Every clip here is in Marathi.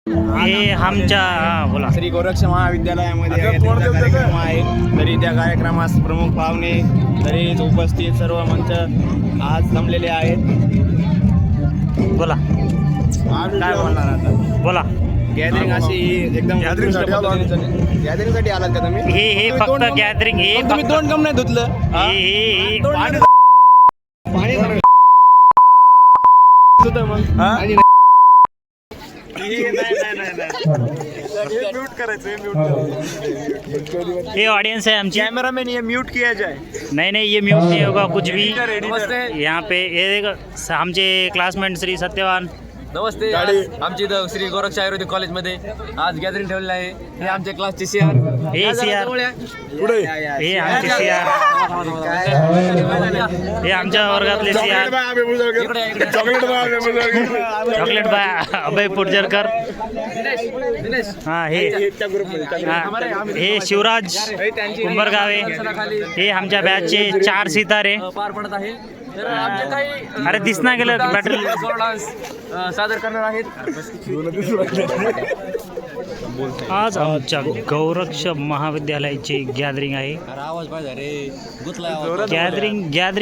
हे आमच्या बोला श्री गोरक्ष महाविद्यालयामध्ये कार्यक्रम आहे. तरी त्या कार्यक्रमास प्रमुख पाहुणे तरी उपस्थित सर्व मंच आज जमलेले आहेत. बोला काय बोलणार आता? बोला गॅदरिंग अशी एकदम गॅदरिंगसाठी आलात का तुम्ही? हे फक्त गॅदरिंग हे तुम्ही दोन कम नाही धुतलं. हे पाणी मग म्यूट करायचं. ये ऑडियंस है आमची. कैमरामैन ये म्यूट किया जाए. नहीं ये म्यूट नहीं होगा कुछ भी. यहाँ पे ये आमचे क्लासमेट श्री सत्यवान. नमस्ते. आमची इथं श्री गोरक्ष आयुर्वेदिक कॉलेजमध्ये आज गॅदरिंग ठेवलेलं आहे. हे आमच्या क्लासचे सीआर. हे सीआर हे आमचे सीआर. हे आमच्या वर्गातले सीआर. चॉकलेट बाय अभय पुरजरकर. हे शिवराज कुंभरगावे. हे आमच्या बॅचचे 4 सितारे पार पडत आहे. तर आमचे काही अरे दिसना गेलं बॅटरी डान्स सादर करणार आहेत. आज आमच्या गौरक्ष महाविद्यालयाची गॅदरिंग आहे. आवाज पाहिजे रे गुतला.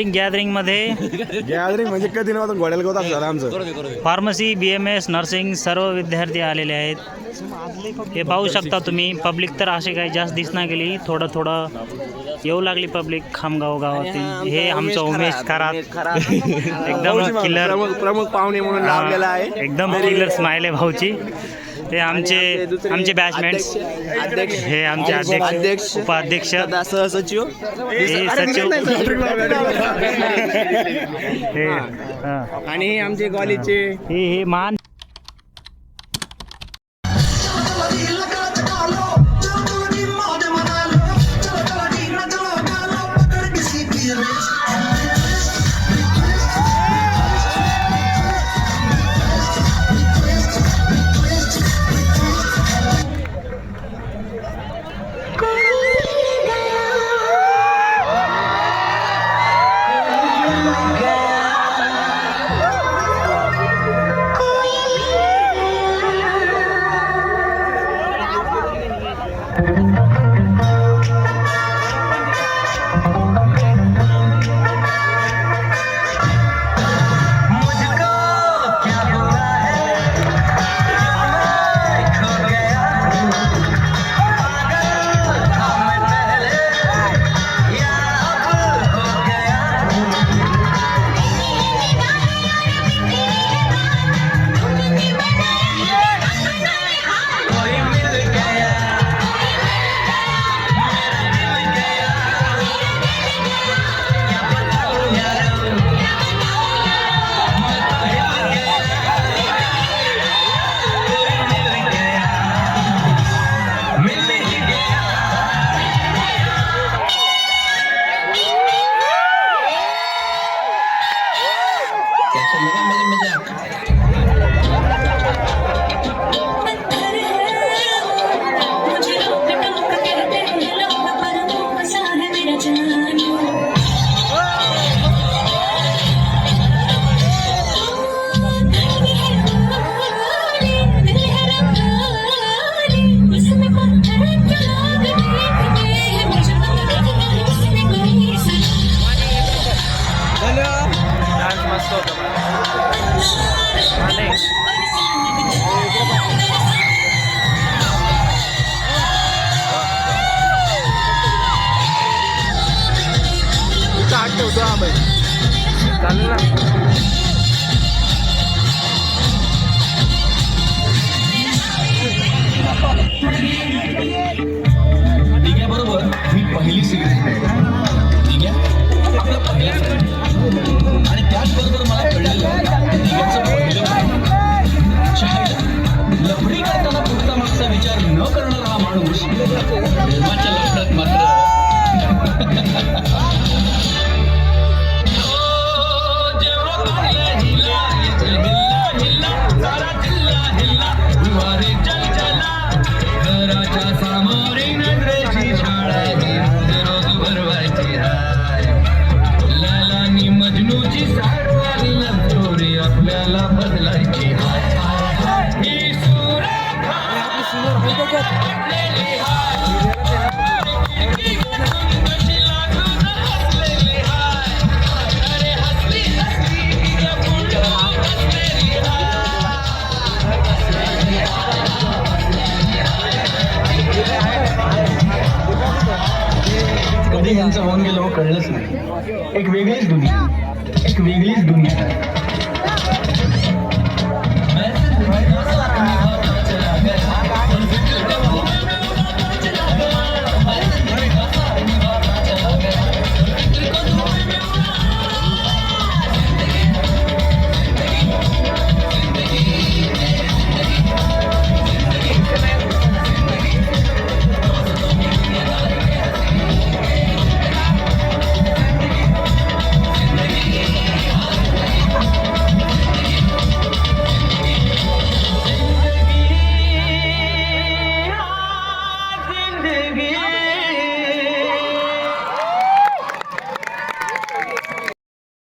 गॅदरिंग मध्ये गॅदरिंग म्हणजे कधी नव्हतं घोड्याला गवत झालं आमचं. फार्मसी BMS नर्सिंग सर्व विद्यार्थी आलेले आहेत. हे पाहू शकता तुम्ही. पब्लिक तर असे काही जास्त दिसना गेली. थोडं येऊ लागली पब्लिक खामगाव गावातील. हे आमचं उमेश खरात एकदम किलर प्रमुख पाहुणे म्हणून लावलेला आहे. एकदम किलर स्माइल आहे भाऊची. हे आमचे बॅचमेट्स. हे आमचे अध्यक्ष उपाध्यक्ष सहसचिव हे सचिव हे आणि आमचे कॉलेजचे हे मान. बरोबर ही पहिली सिरीज आहे. ठीक आहे, आपला पहिला आणि त्याचबरोबर मला कळलेलं लफडी करताना पुढचा मागचा विचार न करणारा हा माणूस प्रेमाच्या लफड्यात मात्र आपल्याला बदलायची ही सूरत कधी यांचं होऊन गेलं कळलंच नाही. एक वेगळीच दुनिया